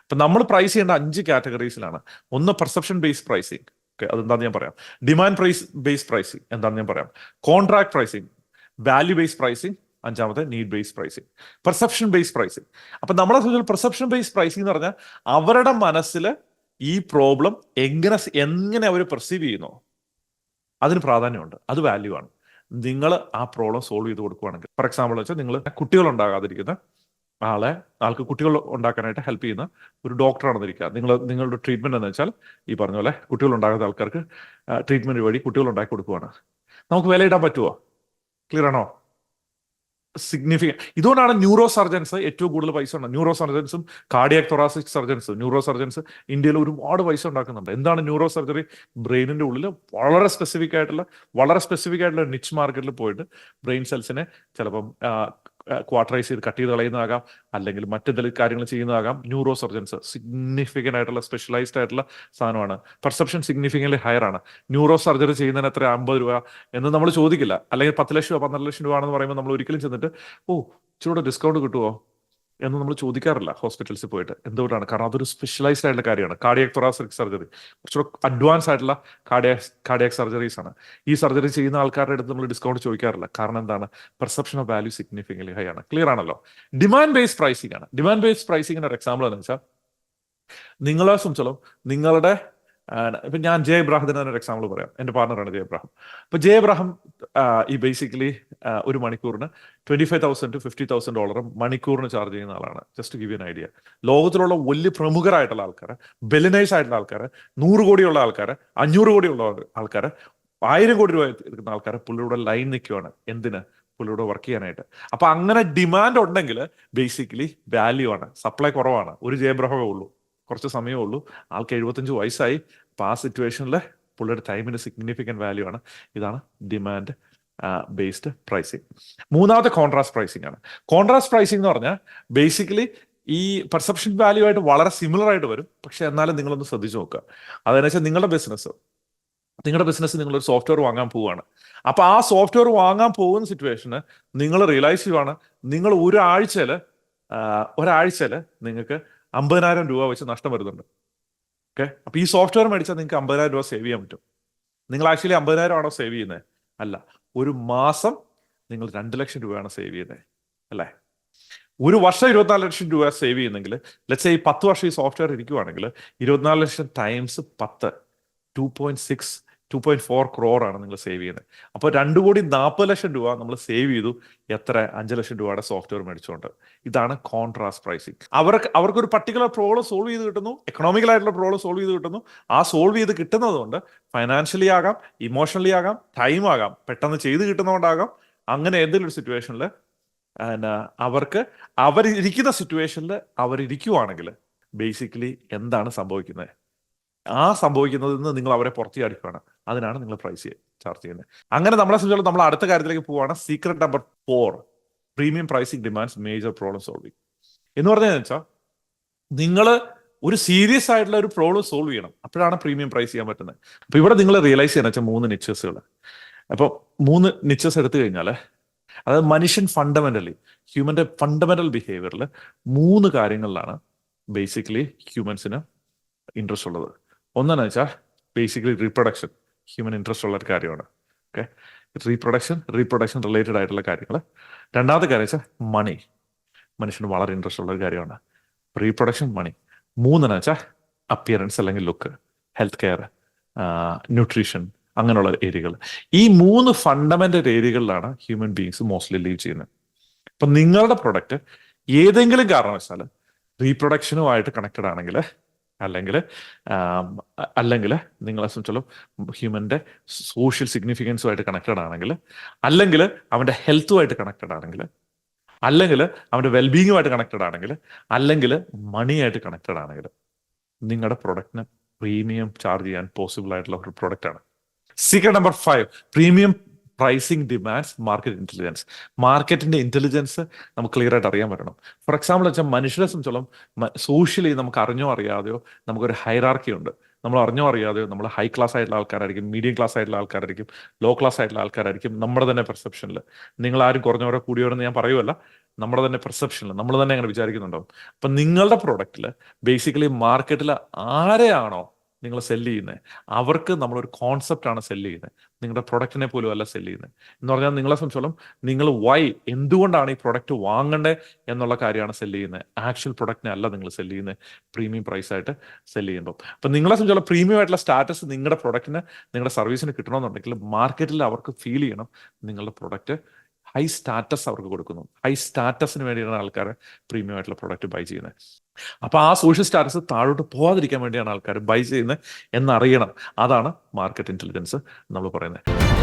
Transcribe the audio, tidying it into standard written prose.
ഇപ്പൊ നമ്മൾ പ്രൈസ് ചെയ്യേണ്ട 5 കാറ്റഗറീസിലാണ്. ഒന്ന് പെർസെപ്ഷൻ ബേസ്ഡ് പ്രൈസിങ്, ഓക്കെ, അതെന്താന്ന് ഞാൻ പറയാം. ഡിമാൻഡ് പ്രൈസ് ബേസ്ഡ് പ്രൈസിങ് എന്താണെന്ന് ഞാൻ പറയാം. Contract pricing, value based pricing, അഞ്ചാമത്തെ need based pricing. Perception based pricing. അപ്പൊ നമ്മളെ സംബന്ധിച്ച് പെർസെപ്ഷൻ ബേസ്ഡ് പ്രൈസിങ് എന്ന് പറഞ്ഞാൽ അവരുടെ മനസ്സിൽ ഈ പ്രോബ്ലം എങ്ങനെ അവർ പെർസീവ് ചെയ്യുന്നു അതിന് പ്രാധാന്യമുണ്ട്, അത് വാല്യൂ ആണ്. നിങ്ങൾ ആ പ്രോബ്ലം സോൾവ് ചെയ്ത് കൊടുക്കുകയാണെങ്കിൽ, ഫോർ എക്സാമ്പിൾ വെച്ചാൽ നിങ്ങൾ കുട്ടികൾ ഉണ്ടാകാതിരിക്കുന്ന ആൾക്ക് കുട്ടികൾ ഉണ്ടാക്കാനായിട്ട് ഹെൽപ്പ് ചെയ്യുന്ന ഒരു ഡോക്ടറാണെന്നിരിക്കുക. നിങ്ങളുടെ ട്രീറ്റ്മെന്റ് എന്ന് വെച്ചാൽ ഈ പറഞ്ഞ പോലെ കുട്ടികൾ ഉണ്ടാകാത്ത ആൾക്കാർക്ക് ട്രീറ്റ്മെന്റ് വഴി കുട്ടികൾ ഉണ്ടാക്കി കൊടുക്കുകയാണ്. നമുക്ക് വിലയിടാൻ പറ്റുമോ? ക്ലിയർ ആണോ? ഇതുകൊണ്ടാണ് ന്യൂറോ സർജൻസ് ഏറ്റവും കൂടുതൽ പൈസ ഉണ്ട്. ന്യൂറോ സർജൻസും cardiac thoracic surgeons, neuro surgeons ഇന്ത്യയിൽ ഒരുപാട് പൈസ ഉണ്ടാക്കുന്നുണ്ട്. എന്താണ് ന്യൂറോ സർജറി? ബ്രെയിനിന്റെ ഉള്ളിൽ വളരെ സ്പെസിഫിക് ആയിട്ടുള്ള നിച്ച് മാർക്കറ്റിൽ പോയിട്ട് ബ്രെയിൻ സെൽസിനെ ചിലപ്പം ക്വാർട്ടറൈസ് ചെയ്ത് കട്ട് ചെയ്ത് കളയുന്നതാകാം, അല്ലെങ്കിൽ മറ്റെന്തെങ്കിലും കാര്യങ്ങൾ ചെയ്യുന്നതാകാം. ന്യൂറോ സർജൻസ് സിഗ്നിഫിക്കൻ്റ് ആയിട്ടുള്ള സ്പെഷ്യലൈസ്ഡ് ആയിട്ടുള്ള സാധനമാണ്. പെർസെപ്ഷൻ സിഗ്നിഫിക്കൻ്റ്ലി ഹയർ ആണ്. ന്യൂറോ സർജറി ചെയ്യുന്നതിന് എത്ര 50 രൂപ എന്ന് നമ്മൾ ചോദിക്കില്ല, അല്ലെങ്കിൽ 10 ലക്ഷം രൂപ 12 ലക്ഷം രൂപ ആണെന്ന് പറയുമ്പോൾ നമ്മൾ ഒരിക്കലും ചെന്നിട്ട് ഇച്ചിരൂടെ ഡിസ്കൗണ്ട് കിട്ടുമോ എന്ന് നമ്മൾ ചോദിക്കാറില്ല ഹോസ്പിറ്റൽസിൽ പോയിട്ട്. എന്തുകൊണ്ടാണ്? കാരണം അതൊരു സ്പെഷ്യലൈസ്ഡ് ആയിട്ടുള്ള കാര്യമാണ്. കാർഡിയാക് തൊറാസിക് സർജറി കുറച്ചുകൂടെ അഡ്വാൻസ് ആയിട്ടുള്ള കാർഡിയാക് സർജറീസ് ആണ്. ഈ സർജറി ചെയ്യുന്ന ആൾക്കാരുടെ അടുത്ത് നമ്മൾ ഡിസ്കൗണ്ട് ചോദിക്കാറില്ല. കാരണം എന്താണ്? Perception of value significantly high ആണ്. ക്ലിയർ ആണല്ലോ? ഡിമാൻഡ് ബേസ്ഡ് പ്രൈസിംഗ് ആണ്. ഡിമാൻഡ് ബേസ്ഡ് പ്രൈസിംഗിന്റെ ഒരു എക്സാമ്പിൾ എന്ന് വെച്ചാൽ നിങ്ങളെ സംബന്ധിച്ചോളം നിങ്ങളുടെ ഇപ്പൊ ഞാൻ ജെ എബ്രാഹത്തിന് ഒരു എക്സാമ്പിൾ പറയാം. എന്റെ പാർട്ണറാണ് ജെ എബ്രാഹിം. അപ്പൊ ജെ എബ്രാഹിം ഈ ബേസിക്കലി ഒരു മണിക്കൂറിന് $25,000 to $50,000 മണിക്കൂറിന് ചാർജ് ചെയ്യുന്ന ആളാണ്. Just give you an idea. ലോകത്തിലുള്ള വലിയ പ്രമുഖരായിട്ടുള്ള ആൾക്കാർ, ബെലിനൈസ് ആയിട്ടുള്ള ആൾക്കാർ, 100 കോടിയുള്ള ആൾക്കാർ, 500 കോടിയുള്ള ആൾക്കാർ, 1000 കോടി രൂപ എടുക്കുന്ന ആൾക്കാർ പുള്ളിയുടെ ലൈൻ നിൽക്കുവാണ്. എന്തിന്? പുള്ളിയുടെ വർക്ക് ചെയ്യാനായിട്ട്. അപ്പൊ അങ്ങനെ ഡിമാൻഡ് ഉണ്ടെങ്കിൽ ബേസിക്കലി വാല്യൂ ആണ്. സപ്ലൈ കുറവാണ്. ഒരു ജെ എബ്രാഹിമേ ഉള്ളൂ, കുറച്ച് സമയമേ ഉള്ളൂ, ആൾക്ക് 75 വയസ്സായി. അപ്പൊ ആ സിറ്റുവേഷനിൽ പുള്ളിയുടെ ടൈമിന് സിഗ്നിഫിക്കൻറ്റ് വാല്യൂ ആണ്. ഇതാണ് ഡിമാൻഡ് ബേസ്ഡ് പ്രൈസിങ്. മൂന്നാമത്തെ കോൺട്രാസ്റ്റ് പ്രൈസിങ് ആണ്. കോൺട്രാസ്റ്റ് പ്രൈസിങ് എന്ന് പറഞ്ഞാൽ ബേസിക്കലി ഈ പെർസെപ്ഷൻ വാല്യൂ ആയിട്ട് വളരെ സിമിലർ ആയിട്ട് വരും. പക്ഷെ എന്നാലും നിങ്ങളൊന്ന് ശ്രദ്ധിച്ചു നോക്കുക. അതെന്ന് വെച്ചാൽ നിങ്ങളുടെ ബിസിനസ് നിങ്ങളൊരു സോഫ്റ്റ്വെയർ വാങ്ങാൻ പോവുകയാണ്. അപ്പൊ ആ സോഫ്റ്റ്വെയർ വാങ്ങാൻ പോകുന്ന സിറ്റുവേഷന് നിങ്ങൾ റിയലൈസ് ചെയ്യുവാണ് നിങ്ങൾ ഒരാഴ്ചയിൽ നിങ്ങൾക്ക് 50,000 രൂപ വെച്ച് നഷ്ടം വരുന്നുണ്ട്. ഓക്കെ, അപ്പൊ ഈ സോഫ്റ്റ്വെയർ മേടിച്ചാൽ നിങ്ങൾക്ക് 50,000 രൂപ സേവ് ചെയ്യാൻ പറ്റും. നിങ്ങൾ ആക്ച്വലി 50,000 ആണോ സേവ് ചെയ്യുന്നത്? അല്ല, ഒരു മാസം നിങ്ങൾ 2 ലക്ഷം രൂപയാണ് സേവ് ചെയ്യുന്നത്, അല്ലേ? ഒരു വർഷം 24 ലക്ഷം രൂപ സേവ് ചെയ്യുന്നെങ്കിൽ, ലെറ്റ്സ് ഈ 10 വർഷം ഈ സോഫ്റ്റ്വെയർ ഇരിക്കുവാണെങ്കിൽ 24 ലക്ഷം ടൈംസ് 10, 2.4 crore ആണ് നിങ്ങൾ സേവ് ചെയ്യുന്നത്. അപ്പോൾ 2,40,00,000 രൂപ നമ്മൾ സേവ് ചെയ്തു. എത്ര? 5 ലക്ഷം രൂപയുടെ സോഫ്റ്റ്വെയർ മേടിച്ചുകൊണ്ട്. ഇതാണ് കോൺട്രാസ്റ്റ് പ്രൈസിങ്. അവർക്കൊരു പർട്ടിക്കുലർ പ്രോബ്ലം സോൾവ് ചെയ്ത് കിട്ടുന്നു, എക്കണോമിക്കൽ ആയിട്ടുള്ള പ്രോബ്ലം സോൾവ് ചെയ്ത് കിട്ടുന്നു. ആ സോൾവ് ചെയ്ത് കിട്ടുന്നത് കൊണ്ട് ഫൈനാൻഷ്യലി ആകാം, ഇമോഷണലി ആകാം, ടൈം ആകാം, പെട്ടെന്ന് ചെയ്ത് കിട്ടുന്നതുകൊണ്ടാകാം. അങ്ങനെ ഏതെങ്കിലും ഒരു സിറ്റുവേഷനിൽ അവരിരിക്കുന്ന സിറ്റുവേഷനിൽ അവരിയ്ക്കുവാണെങ്കിൽ ബേസിക്കലി എന്താണ് സംഭവിക്കുന്നത്? ആ സംഭവിക്കുന്നതിൽ നിന്ന് നിങ്ങൾ അവരെ പുറത്തിയടിക്കുകയാണ്. അതിനാണ് നിങ്ങൾ പ്രൈസ് ചാർജ് ചെയ്യുന്നത്. അങ്ങനെ നമ്മളെ സംബന്ധിച്ചോളം നമ്മൾ അടുത്ത കാര്യത്തിലേക്ക് പോവുകയാണ്. Secret number 4, premium pricing demands major problem solving. എന്ന് പറഞ്ഞതെന്ന് വെച്ചാൽ നിങ്ങൾ ഒരു സീരിയസ് ആയിട്ടുള്ള ഒരു പ്രോബ്ലം സോൾവ് ചെയ്യണം. അപ്പോഴാണ് പ്രീമിയം പ്രൈസ് ചെയ്യാൻ പറ്റുന്നത്. അപ്പൊ ഇവിടെ നിങ്ങൾ റിയലൈസ് ചെയ്യാന്ന് വെച്ചാൽ 3 നിച്ചസുകൾ. അപ്പോൾ 3 നിച്ചസ് എടുത്തു കഴിഞ്ഞാൽ അതായത് മനുഷ്യൻ ഹ്യൂമന്റെ ഫണ്ടമെന്റൽ ബിഹേവിയറിൽ 3 കാര്യങ്ങളിലാണ് ബേസിക്കലി ഹ്യൂമൻസിന് ഇൻട്രസ്റ്റ് ഉള്ളത്. ഒന്നെന്ന് വെച്ചാൽ ബേസിക്കലി റീപ്രൊഡക്ഷൻ, ഹ്യൂമൻ ഇൻട്രസ്റ്റ് ഉള്ള ഒരു കാര്യമാണ്. ഓക്കെ, റീപ്രൊഡക്ഷൻ റിലേറ്റഡ് ആയിട്ടുള്ള കാര്യങ്ങൾ. രണ്ടാമത്തെ കാര്യം വെച്ചാൽ മണി, മനുഷ്യന് വളരെ ഇൻട്രസ്റ്റ് ഉള്ള ഒരു കാര്യമാണ് റീപ്രൊഡക്ഷൻ, മണി. മൂന്നെന്ന് വെച്ചാൽ അപ്പിയറൻസ് അല്ലെങ്കിൽ ലുക്ക്, ഹെൽത്ത് കെയർ, ന്യൂട്രീഷൻ, അങ്ങനെയുള്ള ഏരിയകൾ. ഈ 3 ഫണ്ടമെന്റൽ ഏരിയകളിലാണ് ഹ്യൂമൻ ബീങ്സ് മോസ്റ്റ്ലി ലീവ് ചെയ്യുന്നത്. അപ്പൊ നിങ്ങളുടെ പ്രൊഡക്റ്റ് ഏതെങ്കിലും കാരണവശാൽ റീപ്രൊഡക്ഷനുമായിട്ട് കണക്റ്റഡ് ആണെങ്കിൽ, അല്ലെങ്കിൽ നിങ്ങളെ സംബന്ധിച്ചോളം ഹ്യൂമന്റെ സോഷ്യൽ സിഗ്നിഫിക്കൻസുമായിട്ട് കണക്റ്റഡ് ആണെങ്കിൽ, അല്ലെങ്കിൽ അവന്റെ ഹെൽത്തുമായിട്ട് കണക്റ്റഡ് ആണെങ്കിൽ, അല്ലെങ്കിൽ അവന്റെ വെൽബീങ്ങുമായിട്ട് കണക്റ്റഡ് ആണെങ്കിൽ, അല്ലെങ്കിൽ മണിയായിട്ട് കണക്റ്റഡ് ആണെങ്കിൽ, നിങ്ങളുടെ പ്രൊഡക്റ്റിന് പ്രീമിയം ചാർജ് ചെയ്യാൻ പോസിബിൾ ആയിട്ടുള്ള ഒരു പ്രൊഡക്റ്റ് ആണ്. Secret number 5, premium pricing demands market intelligence. മാർക്കറ്റിന്റെ ഇന്റലിജൻസ് നമുക്ക് ക്ലിയർ ആയിട്ട് അറിയാൻ പറ്റണം. ഫോർ എക്സാമ്പിൾ വെച്ചാൽ മനുഷ്യരെ സംബന്ധിച്ചോളം സോഷ്യലി നമുക്ക് അറിഞ്ഞോ അറിയാതെയോ നമുക്കൊരു ഹൈറാർക്കി ഉണ്ട്. നമ്മൾ അറിഞ്ഞോ അറിയാതെയോ നമ്മൾ ഹൈ ക്ലാസ് ആയിട്ടുള്ള ആൾക്കാരായിരിക്കും, മീഡിയം ക്ലാസ് ആയിട്ടുള്ള ആൾക്കാരായിരിക്കും, ലോ ക്ലാസ് ആയിട്ടുള്ള ആൾക്കാരായിരിക്കും നമ്മുടെ തന്നെ പെർസെപ്ഷനിൽ. നിങ്ങൾ ആരും കുറഞ്ഞവരോ കൂടിയവരെന്ന് ഞാൻ പറയുമല്ല. നമ്മുടെ തന്നെ പെർസെപ്ഷനിൽ നമ്മൾ തന്നെ അങ്ങനെ വിചാരിക്കുന്നുണ്ടാവും. അപ്പം നിങ്ങളുടെ പ്രൊഡക്റ്റിൽ ബേസിക്കലി മാർക്കറ്റിൽ ആരെയാണോ നിങ്ങൾ സെല്ല് ചെയ്യുന്നത്, അവർക്ക് നമ്മളൊരു കോൺസെപ്റ്റാണ് സെല്ല് ചെയ്യുന്നത്, നിങ്ങളുടെ പ്രൊഡക്റ്റിനെ പോലും അല്ല സെല്ല് ചെയ്യുന്നത്. എന്ന് പറഞ്ഞാൽ നിങ്ങളെ സംബന്ധിച്ചോളം നിങ്ങൾ എന്തുകൊണ്ടാണ് ഈ പ്രൊഡക്റ്റ് വാങ്ങേണ്ടത് എന്നുള്ള കാര്യമാണ് സെല്ല് ചെയ്യുന്നത്. ആക്ച്വൽ പ്രൊഡക്റ്റിനെ അല്ല നിങ്ങൾ സെല്ല് ചെയ്യുന്നത് പ്രീമിയം പ്രൈസ് ആയിട്ട് സെല്ല് ചെയ്യുമ്പോൾ. അപ്പം നിങ്ങളെ സംബന്ധിച്ചോളം പ്രീമിയം ആയിട്ടുള്ള സ്റ്റാറ്റസ് നിങ്ങളുടെ പ്രൊഡക്റ്റിന്, നിങ്ങളുടെ സർവീസിന് കിട്ടണമെന്നുണ്ടെങ്കിൽ മാർക്കറ്റിൽ അവർക്ക് ഫീൽ ചെയ്യണം നിങ്ങളുടെ പ്രൊഡക്റ്റ് ഹൈ സ്റ്റാറ്റസ് അവർക്ക് കൊടുക്കുന്നു. ഹൈ സ്റ്റാറ്റസിന് വേണ്ടിയാണ് ആൾക്കാർ പ്രീമിയം ആയിട്ടുള്ള പ്രൊഡക്റ്റ് ബൈ ചെയ്യുന്നത്. അപ്പൊ ആ സോഷ്യൽ സ്റ്റാറ്റസ് താഴോട്ട് പോകാതിരിക്കാൻ വേണ്ടിയാണ് ആൾക്കാർ ബൈ ചെയ്യുന്നത് എന്നറിയണം. അതാണ് മാർക്കറ്റ് ഇന്റലിജൻസ് നമ്മൾ പറയുന്നത്.